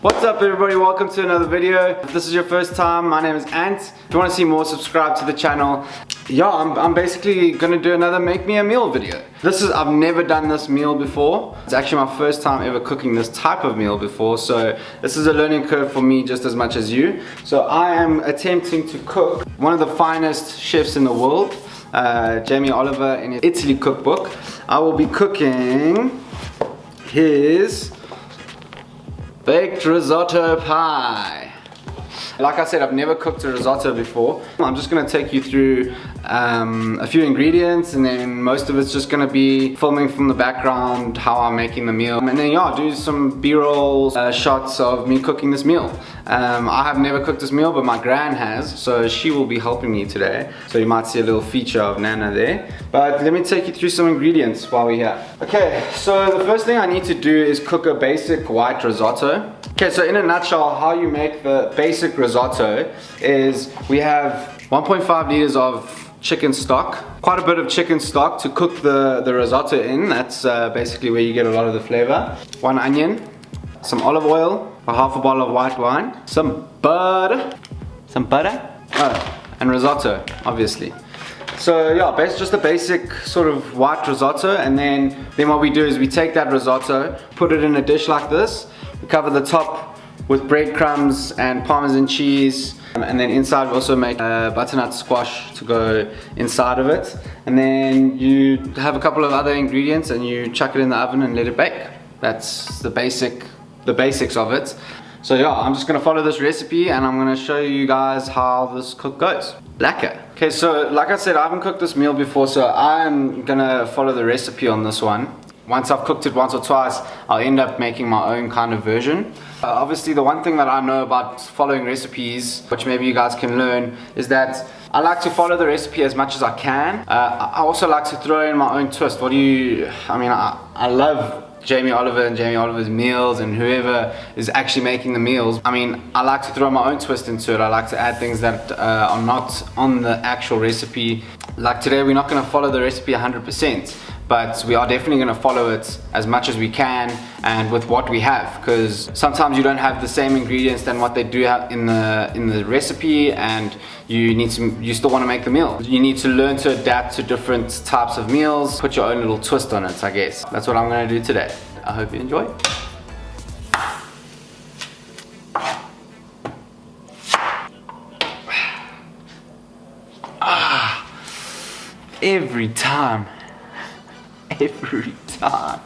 What's up everybody, welcome to another video. If this is your first time, my name is Ant. If you want to see more, subscribe to the channel. Yeah, I'm basically gonna do another make me a meal video. I've never done this meal before. It's actually my first time ever cooking this type of meal before, so this is a learning curve for me just as much as you. So I am attempting to cook one of the finest chefs in the world, Jamie Oliver, in his Italy cookbook. I will be cooking his baked risotto pie. Like I said, I've never cooked a risotto before. I'm just gonna take you through a few ingredients, and then most of it's just gonna be filming from the background how I'm making the meal, and then yeah, do some b-roll shots of me cooking this meal. I have never cooked this meal, but my gran has, so she will be helping me today. So you might see a little feature of Nana there. But let me take you through some ingredients while we're here. Okay, so the first thing I need to do is cook a basic white risotto. Okay, so in a nutshell, how you make the basic risotto is we have 1.5 liters of chicken stock, quite a bit of chicken stock to cook the risotto in. That's basically where you get a lot of the flavor. 1 onion, some olive oil, a half a bottle of white wine, some butter, oh, and risotto, obviously. So yeah, just a basic sort of white risotto, and then what we do is we take that risotto, put it in a dish like this, we cover the top with breadcrumbs and Parmesan cheese, and then inside we also make butternut squash to go inside of it, and then you have a couple of other ingredients and you chuck it in the oven and let it bake. That's the basics of it. So yeah, I'm just gonna follow this recipe and I'm gonna show you guys how this cook goes. Lekker. Okay, so like I said, I haven't cooked this meal before, so I'm gonna follow the recipe on this one. Once I've cooked it once or twice, I'll end up making my own kind of version. Obviously, the one thing that I know about following recipes, which maybe you guys can learn, is that I like to follow the recipe as much as I can. I also like to throw in my own twist. I love Jamie Oliver and Jamie Oliver's meals and whoever is actually making the meals. I mean, I like to throw my own twist into it. I like to add things that are not on the actual recipe. Like today, we're not gonna follow the recipe 100%, but we are definitely gonna follow it as much as we can and with what we have, because sometimes you don't have the same ingredients than what they do have in the recipe, and you still want to make the meal. You need to learn to adapt to different types of meals, put your own little twist on it, I guess. That's what I'm gonna do today. I hope you enjoy. Every time. Every time.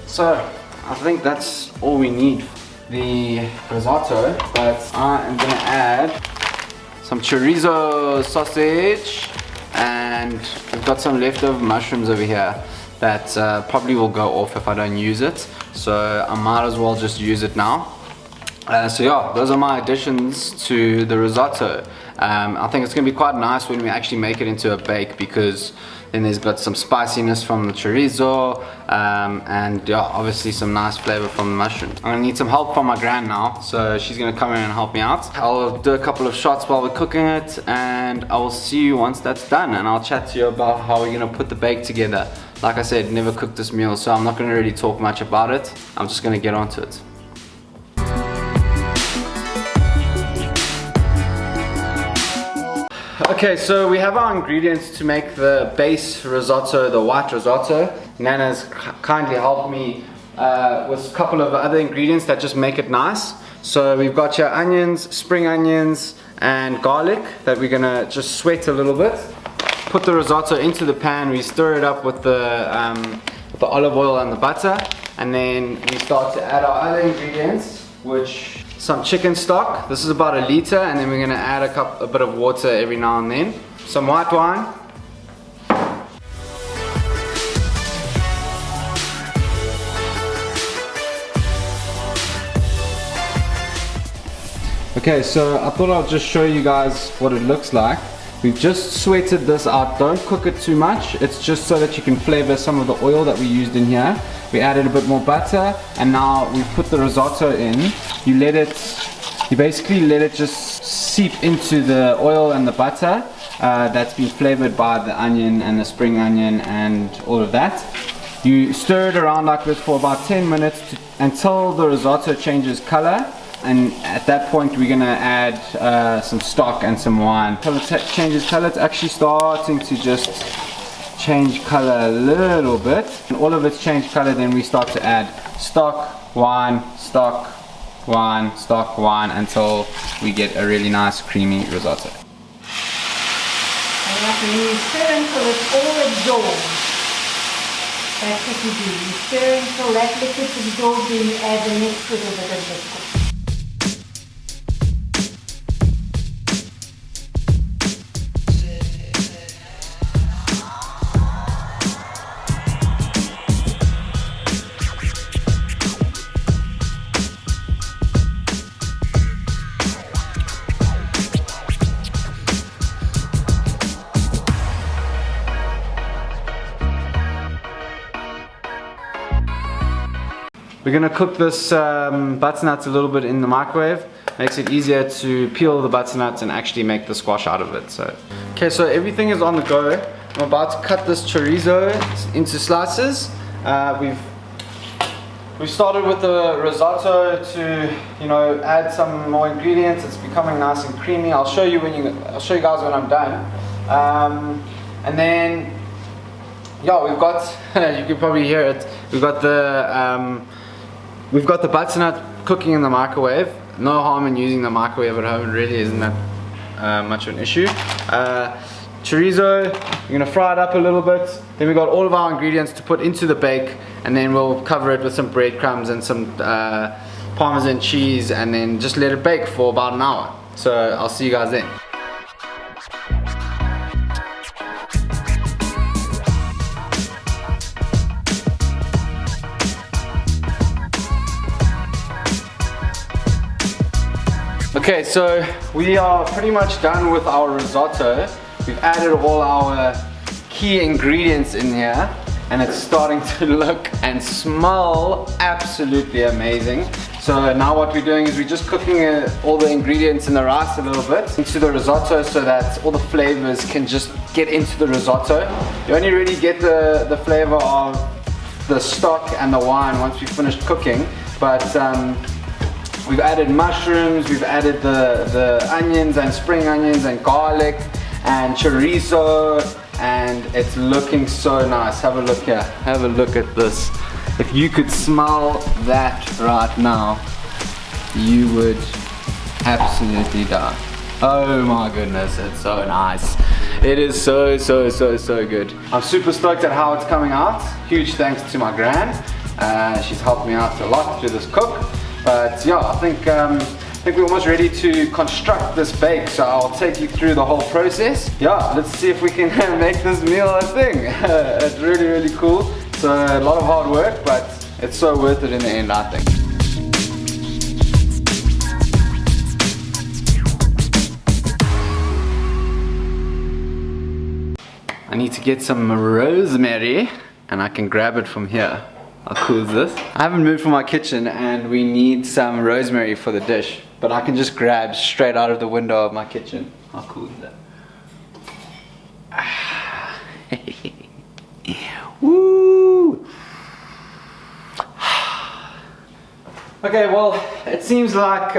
So, I think that's all we need for the risotto, but I am gonna add some chorizo sausage, and we've got some leftover mushrooms over here that probably will go off if I don't use it, so I might as well just use it now. So yeah, those are my additions to the risotto. I think it's going to be quite nice when we actually make it into a bake, because then there's got some spiciness from the chorizo, and yeah, obviously some nice flavor from the mushroom. I'm going to need some help from my gran now, so she's going to come in and help me out. I'll do a couple of shots while we're cooking it, and I will see you once that's done, and I'll chat to you about how we're going to put the bake together. Like I said, never cooked this meal, so I'm not going to really talk much about it. I'm just going to get onto it. Okay, so we have our ingredients to make the base risotto, the white risotto. Nana's kindly helped me with a couple of other ingredients that just make it nice. So we've got your onions, spring onions, and garlic that we're gonna just sweat a little bit. Put the risotto into the pan, we stir it up with the olive oil and the butter, and then we start to add our other ingredients, which some chicken stock. This is about 1 liter, and then we're gonna add a bit of water every now and then. Some white wine. Okay, so I thought I'll just show you guys what it looks like. We've just sweated this out. Don't cook it too much. It's just so that you can flavor some of the oil that we used in here. We added a bit more butter, and now we've put the risotto in. You basically let it just seep into the oil and the butter that's been flavored by the onion and the spring onion and all of that. You stir it around like this for about 10 minutes until the risotto changes color, and at that point we're gonna add some stock and some wine. Until it changes color, it's actually starting to just change color a little bit. And all of it's changed color, then we start to add stock, wine, stock, wine, stock, wine, until we get a really nice creamy risotto. And after you stir until it's all absorbed. That's what you do. You stir until that liquid's absorbed, then you add the next little bit of liquid. We're gonna cook this butternuts a little bit in the microwave. Makes it easier to peel the butternuts and actually make the squash out of it. So, okay, so everything is on the go. I'm about to cut this chorizo into slices. We've started with the risotto to, you know, add some more ingredients. It's becoming nice and creamy. I'll show you guys when I'm done. And then, yeah, we've got you can probably hear it. We've got the butternut cooking in the microwave. No harm in using the microwave at home. It really isn't that much of an issue. Chorizo, we're gonna fry it up a little bit. Then we got all of our ingredients to put into the bake, and then we'll cover it with some breadcrumbs and some Parmesan cheese, and then just let it bake for about an hour. So I'll see you guys then. Okay, so we are pretty much done with our risotto. We've added all our key ingredients in here, and it's starting to look and smell absolutely amazing. So now what we're doing is we're just cooking all the ingredients in the rice a little bit into the risotto, so that all the flavors can just get into the risotto. You only really get the flavor of the stock and the wine once we've finished cooking, but we've added mushrooms, we've added the onions and spring onions and garlic and chorizo, and it's looking so nice. Have a look here, have a look at this. If you could smell that right now, you would absolutely die. Oh my goodness, it's so nice. It is so good. I'm super stoked at how it's coming out. Huge thanks to my gran. She's helped me out a lot through this cook. But yeah, I think we're almost ready to construct this bake, so I'll take you through the whole process. Yeah, let's see if we can make this meal a thing. It's really cool. It's a lot of hard work, but it's so worth it in the end, I think. I need to get some rosemary, and I can grab it from here. How cool is this? I haven't moved from my kitchen, and we need some rosemary for the dish, but I can just grab straight out of the window of my kitchen. How cool is that? Woo! Okay, well, it seems like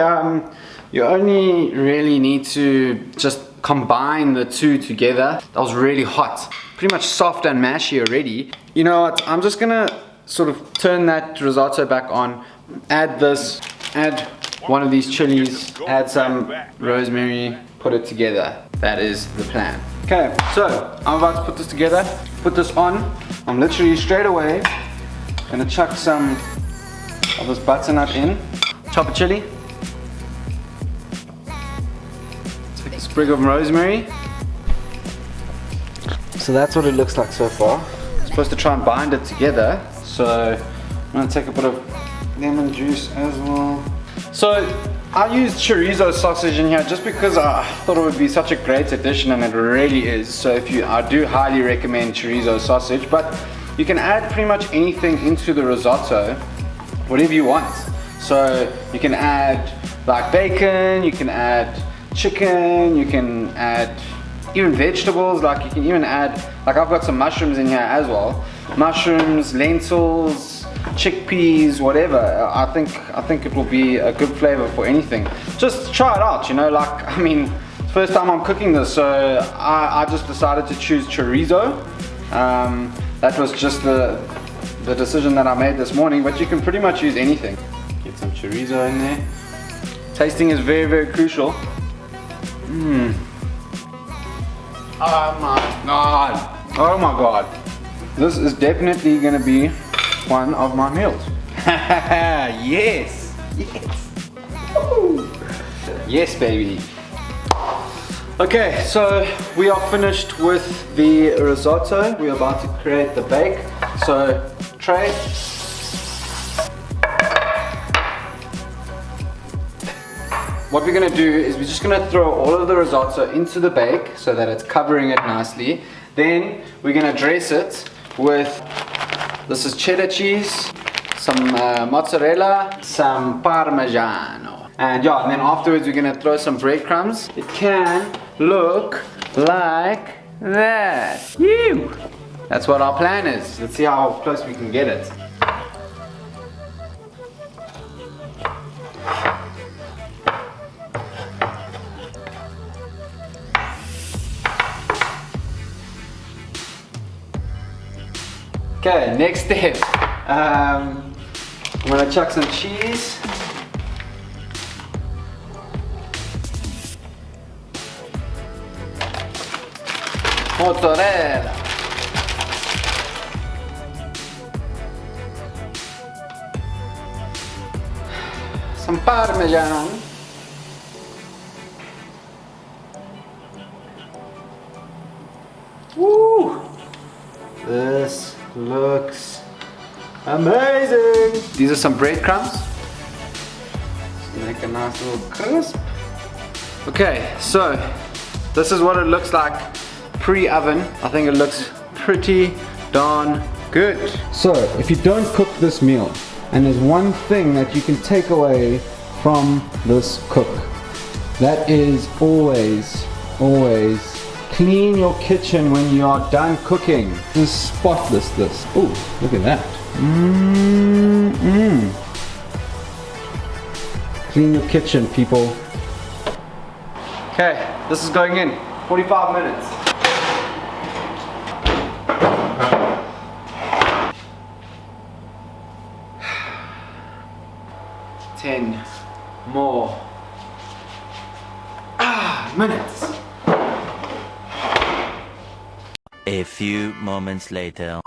you only really need to just combine the two together. That was really hot. Pretty much soft and mashy already. You know what, I'm just gonna sort of turn that risotto back on, add this, add one of these chilies, add some rosemary, put it together. That is the plan. Okay, so I'm about to put this together, put this on. I'm literally straight away gonna chuck some of this butternut in, chop a chili, take a sprig of rosemary. So that's what it looks like so far. I'm supposed to try and bind it together. So I'm gonna take a bit of lemon juice as well. So I used chorizo sausage in here just because I thought it would be such a great addition, and it really is. So I do highly recommend chorizo sausage, but you can add pretty much anything into the risotto, whatever you want. So you can add like bacon, you can add chicken, you can add even vegetables, like you can even add, like I've got some mushrooms in here as well. Mushrooms, lentils, chickpeas, whatever. I think it will be a good flavor for anything. Just try it out, you know, like, I mean, first time I'm cooking this, so I just decided to choose chorizo. That was just the decision that I made this morning, but you can pretty much use anything. Get some chorizo in there. Tasting is very, very crucial. Oh my god. Oh my god. This is definitely gonna be one of my meals. Yes. Yes. Woo. Yes, baby. Okay, so we are finished with the risotto. We're about to create the bake. So, tray. What we're gonna do is we're just gonna throw all of the risotto into the bake so that it's covering it nicely. Then we're gonna dress it with, this is cheddar cheese, some mozzarella, some parmigiano. And yeah, and then afterwards we're gonna throw some breadcrumbs. It can look like that. Phew. That's what our plan is. Let's see how close we can get it. Okay, next step. I'm gonna chuck some cheese. Mozzarella. Some parmesan. Woo! This looks amazing. These are some breadcrumbs. Just make a nice little crisp. Okay, so this is what it looks like pre-oven. I think it looks pretty darn good. So if you don't cook this meal, and there's one thing that you can take away from this cook, that is always clean your kitchen when you are done cooking. This is spotless, this. Ooh, look at that. Clean your kitchen, people. Okay, this is going in. 45 minutes. Ten more minutes. A few moments later.